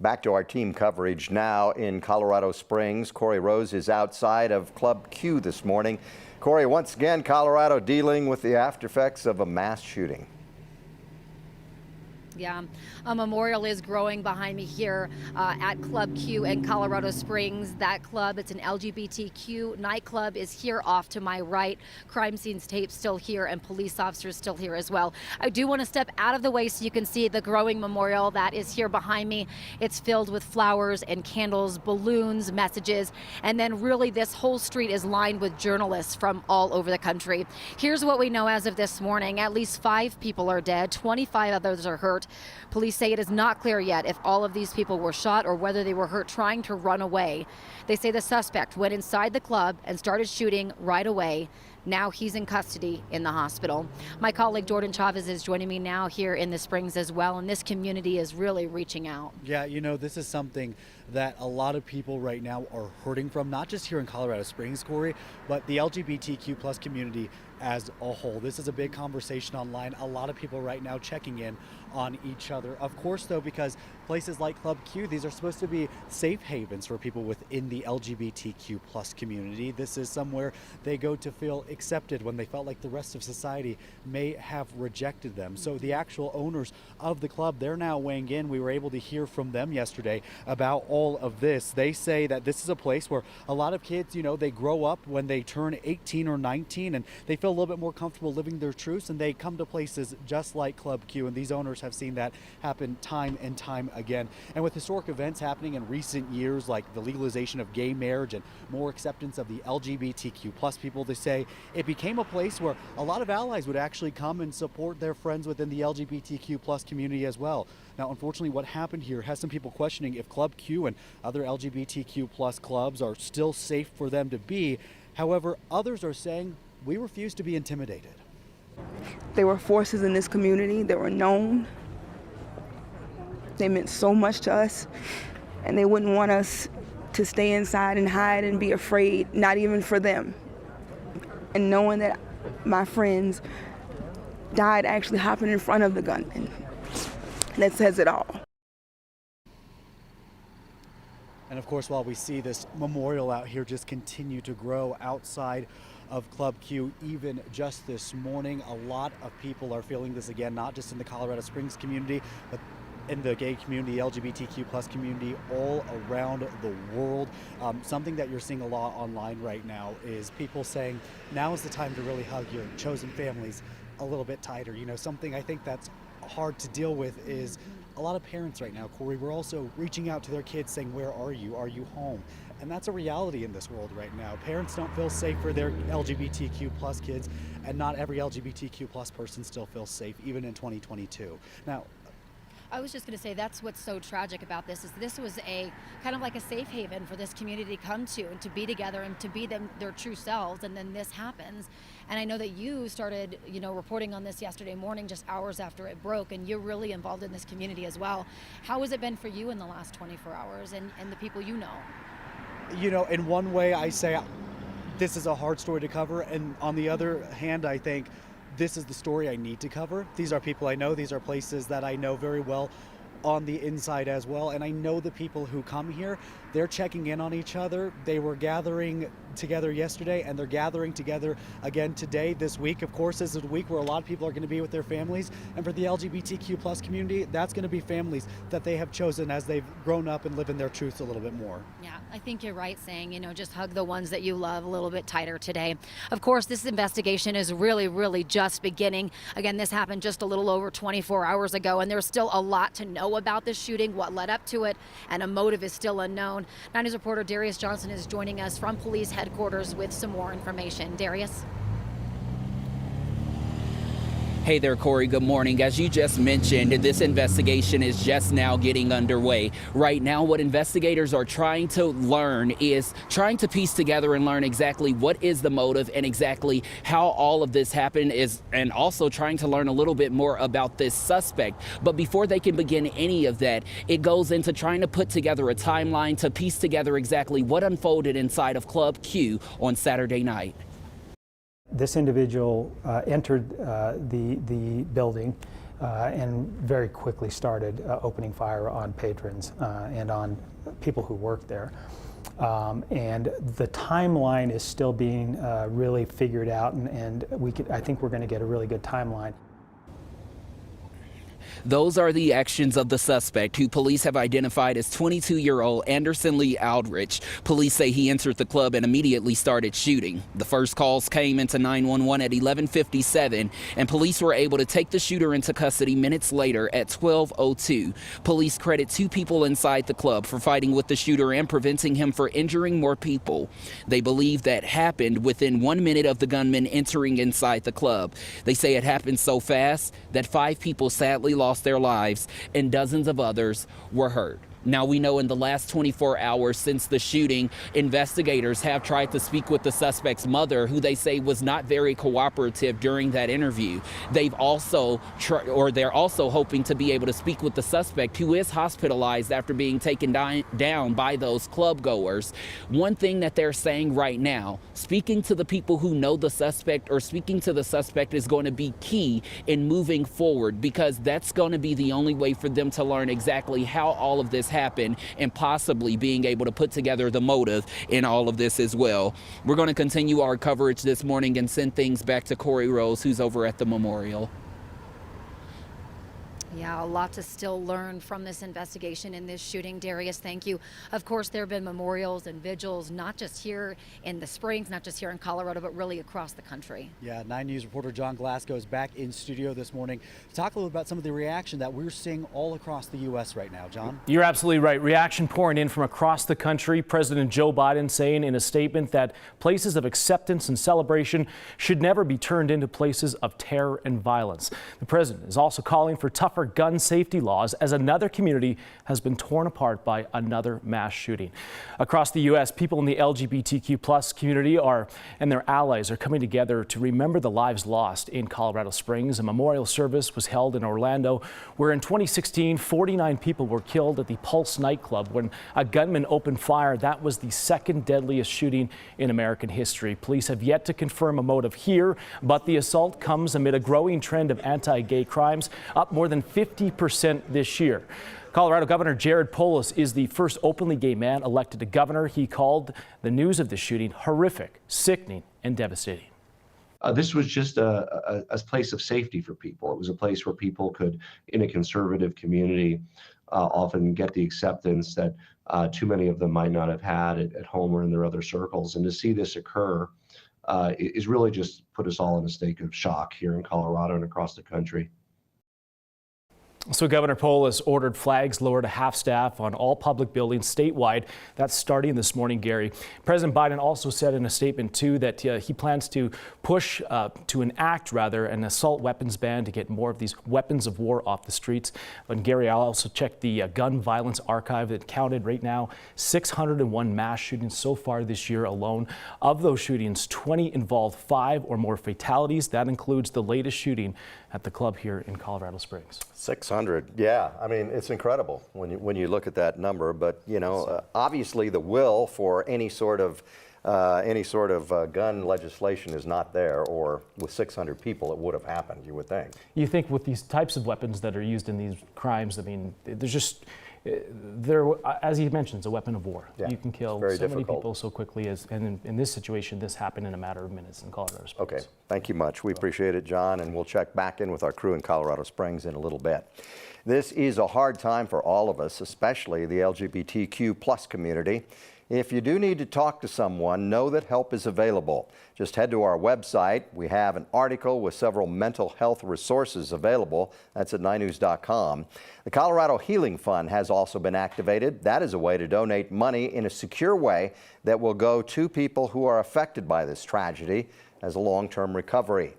Back to our team coverage now in Colorado Springs. Corey Rose is outside of Club Q this morning. Corey, once again, Colorado dealing with the aftereffects of a mass shooting. Yeah, a memorial is growing behind me here at Club Q in Colorado Springs. That club, it's an LGBTQ nightclub, is here off to my right. Crime scenes tape still here and police officers still here as well. I do want to step out of the way so you can see the growing memorial that is here behind me. It's filled with flowers and candles, balloons, messages, and then really this whole street is lined with journalists from all over the country. Here's what we know as of this morning. At least 5 people are dead, 25 others are hurt. Police say it is not clear yet if all of these people were shot or whether they were hurt trying to run away. They say the suspect went inside the club and started shooting right away. Now he's in custody in the hospital. My colleague Jordan Chavez is joining me now here in the Springs as well, and this community is really reaching out. Yeah, you know, this is something that a lot of people right now are hurting from, not just here in Colorado Springs, Corey, but the LGBTQ plus community as a whole. This is a big conversation online. A lot of people right now checking in on each other. Of course, though, because places like Club Q, these are supposed to be safe havens for people within the LGBTQ plus community. This is somewhere they go to feel accepted when they felt like the rest of society may have rejected them. So the actual owners of the club, they're now weighing in. We were able to hear from them yesterday about all of this. They say that this is a place where a lot of kids, you know, they grow up when they turn 18 or 19 and they feel a little bit more comfortable living their truths, and they come to places just like Club Q, and these owners have seen that happen time and time again. And with historic events happening in recent years, like the legalization of gay marriage and more acceptance of the LGBTQ plus people, they say it became a place where a lot of allies would actually come and support their friends within the LGBTQ plus community as well. Now, unfortunately, what happened here has some people questioning if Club Q and other LGBTQ plus clubs are still safe for them to be. However, others are saying we refuse to be intimidated. They were forces in this community. They were known. They meant so much to us, and they wouldn't want us to stay inside and hide and be afraid, not even for them. And knowing that my friends died actually hopping in front of the gunman, that says it all. And of course, while we see this memorial out here just continue to grow outside of Club Q, even just this morning, a lot of people are feeling this again, not just in the Colorado Springs community, but in the gay community, LGBTQ plus community all around the world. Something that you're seeing a lot online right now is people saying, now is the time to really hug your chosen families a little bit tighter. You know, something I think that's hard to deal with is a lot of parents right now, Corey, we're also reaching out to their kids saying, where are you? Are you home? And that's a reality in this world right now. Parents don't feel safe for their LGBTQ plus kids, and not every LGBTQ plus person still feels safe, even in 2022. Now, I was just going to say that's what's so tragic about this is this was a kind of like a safe haven for this community to come to and to be together and to be their true selves, and then this happens. And I know that you started, you know, reporting on this yesterday morning, just hours after it broke, and you're really involved in this community as well. How has it been for you in the last 24 hours and the people you know? You know, in one way I say this is a hard story to cover, and on the other hand I think this is the story I need to cover. These are people I know, these are places that I know very well on the inside as well, and I know the people who come here, they're checking in on each other. They were gathering together yesterday, and they're gathering together again today. This week, of course, is a week where a lot of people are going to be with their families, and for the LGBTQ plus community, that's going to be families that they have chosen as they've grown up and live in their truths a little bit more. Yeah, I think you're right saying, you know, just hug the ones that you love a little bit tighter today. Of course, this investigation is really just beginning. Again, this happened just a little over 24 hours ago, and there's still a lot to know about this shooting, what led up to it, and a motive is still unknown. 9 News reporter Darius Johnson is joining us from police headquarters with some more information. Darius? Hey there, Corey. Good morning. As you just mentioned, this investigation is just now getting underway. Right now, what investigators are trying to learn is trying to piece together and learn exactly what is the motive and exactly how all of this happened and also trying to learn a little bit more about this suspect. But before they can begin any of that, it goes into trying to put together a timeline to piece together exactly what unfolded inside of Club Q on Saturday night. This individual entered the building and very quickly started opening fire on patrons and on people who work there. And the timeline is still being really figured out, and I think we're going to get a really good timeline. Those are the actions of the suspect, who police have identified as 22-year-old Anderson Lee Aldrich. Police say he entered the club and immediately started shooting. The first calls came into 911 at 11:57, and police were able to take the shooter into custody minutes later at 12:02. Police credit 2 people inside the club for fighting with the shooter and preventing him from injuring more people. They believe that happened within 1 minute of the gunman entering inside the club. They say it happened so fast that 5 people sadly lost their lives and dozens of others were hurt. Now, we know in the last 24 hours since the shooting, investigators have tried to speak with the suspect's mother, who they say was not very cooperative during that interview. They're also hoping to be able to speak with the suspect, who is hospitalized after being taken down by those club goers. One thing that they're saying right now, speaking to the people who know the suspect or speaking to the suspect is going to be key in moving forward, because that's going to be the only way for them to learn exactly how all of this happened and possibly being able to put together the motive in all of this as well. We're going to continue our coverage this morning and send things back to Corey Rose, who's over at the memorial. Yeah, a lot to still learn from this investigation in this shooting. Darius, thank you. Of course, there have been memorials and vigils, not just here in the Springs, not just here in Colorado, but really across the country. Yeah, 9 News reporter John Glasgow is back in studio this morning to talk a little about some of the reaction that we're seeing all across the U.S. right now. John? You're absolutely right. Reaction pouring in from across the country. President Joe Biden saying in a statement that places of acceptance and celebration should never be turned into places of terror and violence. The president is also calling for tougher gun safety laws as another community has been torn apart by another mass shooting. Across the U.S., people in the LGBTQ+ community and their allies are coming together to remember the lives lost in Colorado Springs. A memorial service was held in Orlando, where in 2016, 49 people were killed at the Pulse nightclub when a gunman opened fire. That was the second deadliest shooting in American history. Police have yet to confirm a motive here, but the assault comes amid a growing trend of anti-gay crimes, up more than 50% this year. Colorado Governor Jared Polis is the first openly gay man elected to governor. He called the news of the shooting horrific, sickening, and devastating. This was just a place of safety for people. It was a place where people could, in a conservative community, often get the acceptance that too many of them might not have had at home or in their other circles. And to see this occur is really just put us all in a state of shock here in Colorado and across the country. So Governor Polis ordered flags lowered to half-staff on all public buildings statewide. That's starting this morning, Gary. President Biden also said in a statement, too, that he plans to push to enact an assault weapons ban to get more of these weapons of war off the streets. And Gary, I'll also check the gun violence archive that counted right now 601 mass shootings so far this year alone. Of those shootings, 20 involved 5 or more fatalities. That includes the latest shooting at the club here in Colorado Springs. 600, yeah. I mean, it's incredible when you look at that number. But you know, obviously, the will for any sort of gun legislation is not there. Or with 600 people, it would have happened. You would think. You think with these types of weapons that are used in these crimes, I mean, there's just. As he mentioned, it's a weapon of war. Yeah, you can kill so many people so quickly, and in this situation, this happened in a matter of minutes in Colorado Springs. Okay, thank you much. We appreciate it, John, and we'll check back in with our crew in Colorado Springs in a little bit. This is a hard time for all of us, especially the LGBTQ+ community. If you do need to talk to someone, know that help is available. Just head to our website. We have an article with several mental health resources available. That's at 9news.com. The Colorado Healing Fund has also been activated. That is a way to donate money in a secure way that will go to people who are affected by this tragedy as a long-term recovery.